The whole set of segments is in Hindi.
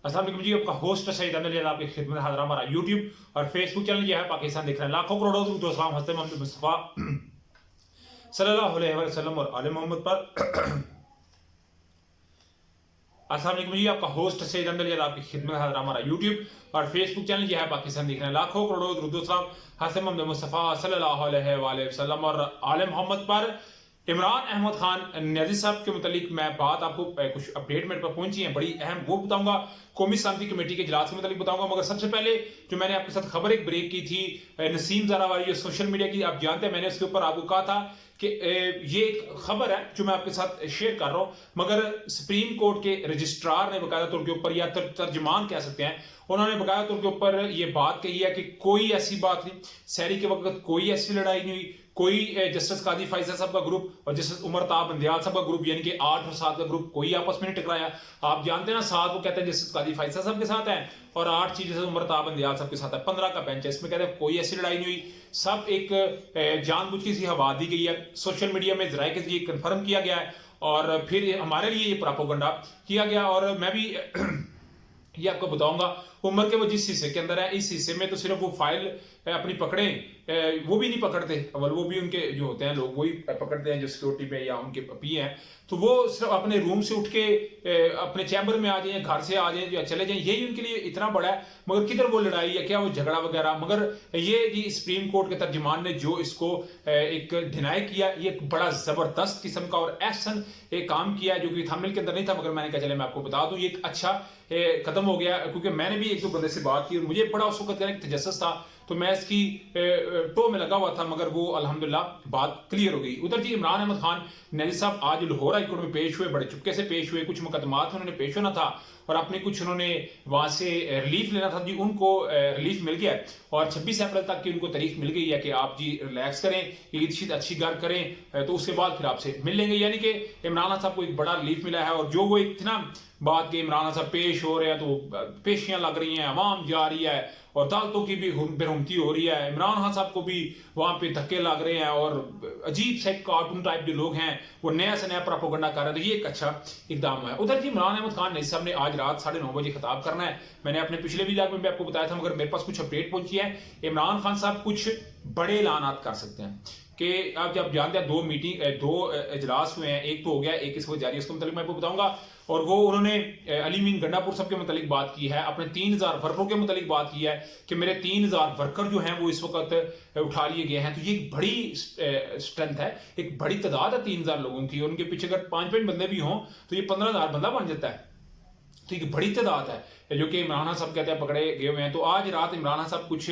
अस्सलाम वालेकुम जी, आपका होस्ट सईद अहमद आपकी खिदमत में हाजिर। हमारा यूट्यूब और फेसबुक चैनल ये है पाकिस्तान देख रहे हैं लाखों करोड़ों दोस्तों हस्ते मोहम्मद मुस्तफ़ा सल्लल्लाहु अलैहि वसल्लम और आले मोहम्मद पर। अस्सलाम वालेकुम जी, आपका होस्ट सईद अहमद आपकी खिदमत में हाजिर। हमारा यूट्यूब और फेसबुक चैनल ये है पाकिस्तान देख रहे हैं लाखों करोड़ों दोस्तों हस्ते मोहम्मद मुस्तफ़ा सल्लल्लाहु अलैहि वसल्लम और आले मोहम्मद पर। इमरान अहमद खान न्याजी साहब के मुतालिक मैं बात आपको कुछ अपडेट मेरे पर पहुंची है बड़ी अहम, वो बताऊंगा। कौमी सलामती कमेटी के इजलास के मुतालिक बताऊंगा। मगर सबसे पहले जो मैंने आपके साथ खबर एक ब्रेक की थी नसीम ज़रावारी जो सोशल मीडिया की, आप जानते हैं मैंने उसके ऊपर आपको कहा था कि ये एक खबर है जो मैं आपके साथ शेयर कर रहा हूं। मगर सुप्रीम कोर्ट के रजिस्ट्रार ने बकायदा तौर के ऊपर या तर्जमान कह सकते हैं, उन्होंने बकायदा तौर के ऊपर ये बात कही है कि कोई ऐसी बात नहीं, सहरी के वक्त कोई ऐसी लड़ाई नहीं हुई। कोई जस्टिस काजी फैसल साहब का ग्रुप और जस्टिस उमर ताब बंदयाल साहब का ग्रुप यानी कि 8 और 7 का ग्रुप कोई आपस में नहीं टकराया। आप जानते हैं ना, 7 को कहते हैं जस्टिस काजी फैसल साहब के साथ है और 8 चीफ जस्टिस उमर ताब बंदयाल साहब के साथ है। 15 का बेंच है, इसमें कहते हैं कोई ऐसी लड़ाई नहीं हुई। सब एक जानबूझ की सी हवा दी गई है, सोशल मीडिया में जराए के जरिए कन्फर्म किया गया है और फिर हमारे लिए ये प्रोपेगेंडा किया गया। और मैं भी ये आपको बताऊंगा उम्र के वो जिस हिस्से के अंदर है, इस हिस्से में तो सिर्फ वो फाइल अपनी पकड़े, वो भी नहीं पकड़ते, अवल वो भी उनके जो होते हैं लोग वही पकड़ते हैं जो सिक्योरिटी पे या उनके पी हैं, तो वो सिर्फ अपने रूम से उठ के अपने चैम्बर में आ जाए, घर से आ जाए या चले जाएं, यही उनके लिए इतना बड़ा है। मगर किधर वो लड़ाई या क्या वो झगड़ा वगैरह। मगर ये जी सुप्रीम कोर्ट के तर्जुमान ने जो इसको एक डिनाई किया, ये एक बड़ा जबरदस्त किस्म का और एक्शन एक काम किया जो कि थंबनेल के अंदर नहीं था, मगर मैंने कहा चले मैं आपको बता दूं ये एक अच्छा कदम हो गया। क्योंकि मैंने भी एक दो बंदे से बात की और मुझे बड़ा उस वक्त तजस्सुस था, तो मैं इसकी टो में लगा हुआ था, मगर वो अल्हम्दुलिल्लाह बात क्लियर हो गई। उधर जी इमरान अहमद खान न्याजी साहब आज लाहौर हाई कोर्ट में पेश हुए, बड़े चुपके से पेश हुए। कुछ मुकदमात उन्होंने पेश होना था और अपने कुछ उन्होंने वहां से रिलीफ लेना था जी, उनको रिलीफ मिल गया और 26 अप्रैल तक की उनको तारीख मिल गई है कि आप जी रिलैक्स करें, ईद शीद अच्छी घर करें, तो उसके बाद फिर आपसे मिल लेंगे। यानी कि इमरान साहब को एक बड़ा रिलीफ मिला है। और जो वो एक थी ना बात के इमरान साहब पेश हो रहे हैं तो पेशियां लग रही हैं, अवाम जा रही है और अदालतों की भी बेरहमती हो रही है, इमरान खान साहब को भी वहां पे धक्के लग रहे हैं और अजीब से कार्टून टाइप जो लोग हैं वो नया से नया प्रोपेगेंडा कर रहे हैं, तो ये एक अच्छा इकदाम है। उधर जी इमरान अहमद खान न्याजी साहब ने आज रात 9:30 बजे खिताब करना है। मैंने अपने पिछले व्लॉग में भी आपको बताया था, मगर मेरे पास कुछ अपडेट पहुंची है। इमरान खान साहब कुछ बड़े ऐलान कर सकते हैं कि आप जब जानते हैं दो इजलास हुए हैं, एक तो हो गया, एक इस वक्त जारी है, उसके मतलब मैं आपको बताऊंगा। और वो उन्होंने अली मीन गंडापुर साहब के मुतालिक बात की है, अपने 3000 वर्करों के मुतालिक बात की है कि मेरे 3000 वर्कर जो हैं वो इस वक्त उठा लिए गए हैं। तो ये एक बड़ी स्ट्रेंथ है, एक बड़ी तादाद है 3000 लोगों की, और उनके पीछे अगर 5-5 बंदे भी हों तो ये 15,000 बंदा बन जाता है। तो एक बड़ी तादाद है जो कि इमरान साहब कहते हैं पकड़े गए हुए हैं। तो आज रात इमरान साहब कुछ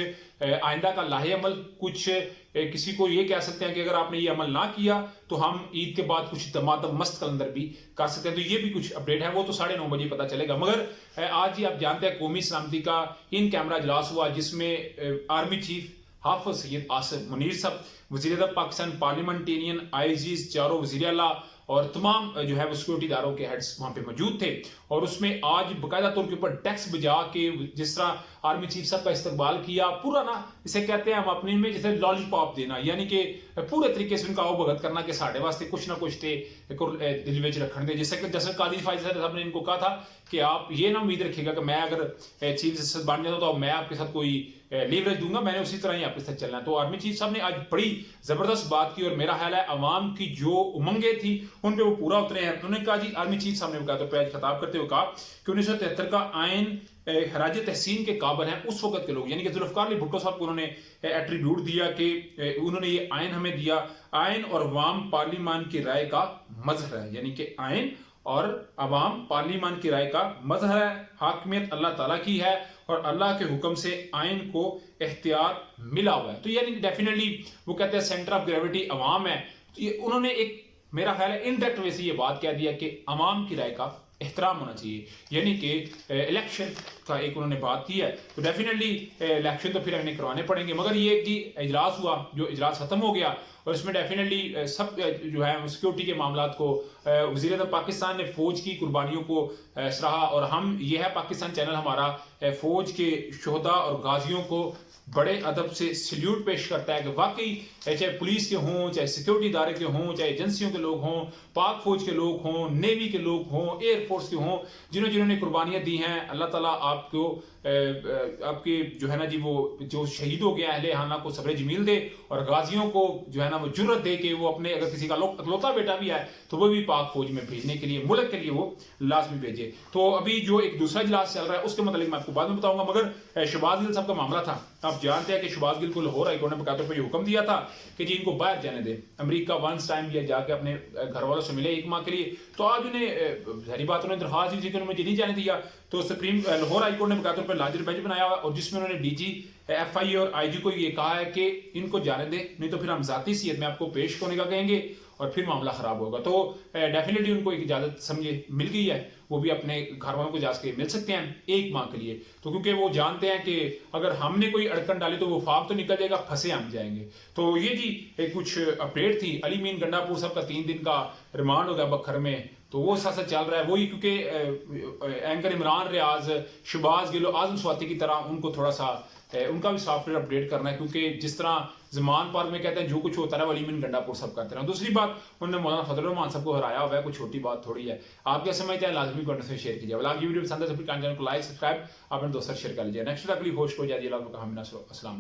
आइंदा का लाहे अमल, कुछ किसी को ये कह सकते हैं कि अगर आपने ये अमल ना किया तो हम ईद के बाद कुछ दमादम मस्त कलंदर भी कर सकते हैं। तो ये भी कुछ अपडेट है, वो तो 9:30 बजे पता चलेगा। मगर आज ही आप जानते हैं कौमी सलामती का इन कैमरा इजलास हुआ, जिसमें आर्मी चीफ हाफिज सैयद आसिफ मुनीर साहब, वज़ीर आज़म पाकिस्तान, पार्लियामेंटेरियन, आईजीज, चारों वज़ीर आला और तमाम जो है वो सिक्योरिटी इदारों के हेड्स वहां पे मौजूद थे। और उसमें आज बाकायदा तौर के ऊपर टैक्स बजा के जिस तरह आर्मी चीफ साहब का इस्तकबाल किया, पूरा ना इसे कहते हैं हम अपने में जैसे लॉलीपॉप देना, यानी कि पूरे तरीके से उनका भगत करना कि साढ़े वास्ते कुछ ना कुछ दिल में रखने दे। जैसे काजी फैसल साहब ने इनको कहा था कि आप ये ना उम्मीद रखिएगा कि मैं अगर चीफ जस्टिस बन जाता तो मैं आपके साथ कोई लीवरेज दूंगा, मैंने उसी तरह ही आपके साथ चलना है। तो आर्मी चीफ साहब ने आज बड़ी जबरदस्त बात की और मेरा ख्याल है अवाम की जो उमंगे थी उन पे वो पूरा उतरे हैं। उन्होंने कहा जी, आर्मी चीफ साहब ने कहा तो आज खिताब करते हुए कहा कि 1973 का आयन खराज तहसीन के काबिल है उस वक्त के लोग, यानी कि जुल्फकार अली भुट्टो साहब को उन्होंने एट्रीब्यूट दिया कि उन्होंने ये आयन हमें दिया। आयन और अवाम पार्लिमान की राय का मजहर है, यानी कि आयन और अवाम पार्लिमान की राय का मजहर है। हाकमियत अल्लाह ताला की है और अल्लाह के हुक्म से आयन को एख्तियार मिला हुआ है। तो यानी डेफिनेटली वो कहते हैं सेंटर ऑफ ग्रेविटी अवाम है। तो ये उन्होंने एक मेरा ख्याल है इनडायरेक्ट वे से ये बात कह दिया कि अवाम की राय का एहतराम होना चाहिए, यानी कि इलेक्शन का एक उन्होंने बात की है। तो डेफिनेटली इलेक्शन तो फिर हमें करवाने पड़ेंगे। मगर ये जी इजलास हुआ, जो इजलास खत्म हो गया और इसमें डेफिनेटली सब जो है सिक्योरिटी के मामलात को वज़ीर-ए-आज़म पाकिस्तान ने फौज की कुर्बानियों को सराहा। और हम ये है पाकिस्तान चैनल हमारा फौज के शोहदा और गाजियों को बड़े अदब से सल्यूट पेश करता है कि वाकई चाहे पुलिस के हों, चाहे सिक्योरिटी इदारे के हों, चाहे एजेंसियों के लोग हों, पाक फौज के लोग हों, नेवी के लोग हों, एयरफोर्स के हों, जिन्होंने कुर्बानियाँ दी हैं, अल्लाह ताला आपको आपके जो है ना जी वो जो शहीद हो गया अहले हाना को सब्र जमील दे और गाजियों को जो है ना वो जुर्रत दे के वो अपने अगर किसी का इकलौता बेटा भी है तो वो भी पाक फौज में भेजने के लिए मुल्क के लिए वो लाजमी भेजे। तो अभी जो एक दूसरा इजलास चल रहा है उसके मतलब मैं आपको बाद में बताऊंगा, मगर शहबाज गिल साहब का मामला था। आप जानते हैं कि शहबाज गिल को लाहौर हाईकोर्ट ने बकायदा पर ये हुक्म दिया था कि जी इनको बाहर जाने दे। अमेरिका वंस टाइम लिया जाके अपने घर वालों से मिले 1 माह के लिए, तो आज उन्हें सारी बात उन्होंने दरखास्त दी थी कि उन्होंने मुझे नहीं जाने दिया। तो सुप्रीम लाहौर हाईकोर्ट ने बकायदा पर लाजिर बेंच बनाया हुआ और जिसमें उन्होंने डीजी FI और IG को ये कहा है कि इनको जाने दे, नहीं तो फिर हम जाती सीयत में आपको पेश होने का कहेंगे और फिर मामला खराब होगा। तो डेफिनेटली उनको एक इजाजत समझे मिल गई है, वो भी अपने घर वालों को जाके मिल सकते हैं 1 माह के लिए। तो क्योंकि वो जानते हैं कि अगर हमने कोई अड़कन डाली तो वो फाक तो निकल जाएगा, फंसे हम जाएंगे। तो ये जी एक कुछ अपडेट थी। अली मीन गंडापुर साहब का 3 दिन का रिमांड हो गया बखर में, तो वो साथ चल रहा है वही, क्योंकि एंकर इमरान रियाज, शहबाज गिल, आजम स्वाति की तरह उनको थोड़ा सा उनका भी सॉफ्टवेयर अपडेट करना है, क्योंकि जिस तरह जमान पार्क में कहते हैं जो कुछ होता है वली मिन गंडापुर सब करते हैं। दूसरी बात, उन्होंने मौलाना फजल रहमान साहब को हराया हुआ है, कोई छोटी बात थोड़ी है। आप क्या समझते हैं, लाजमी कमेंट में शेयर कीजिए। अगर आपकी वीडियो पसंद है तो फिर चैनल को लाइक सब्सक्राइब अपने दोस्तों शेयर कर लीजिए। नेक्स्ट अगली होस्ट हो जाएगी। अस्सलाम।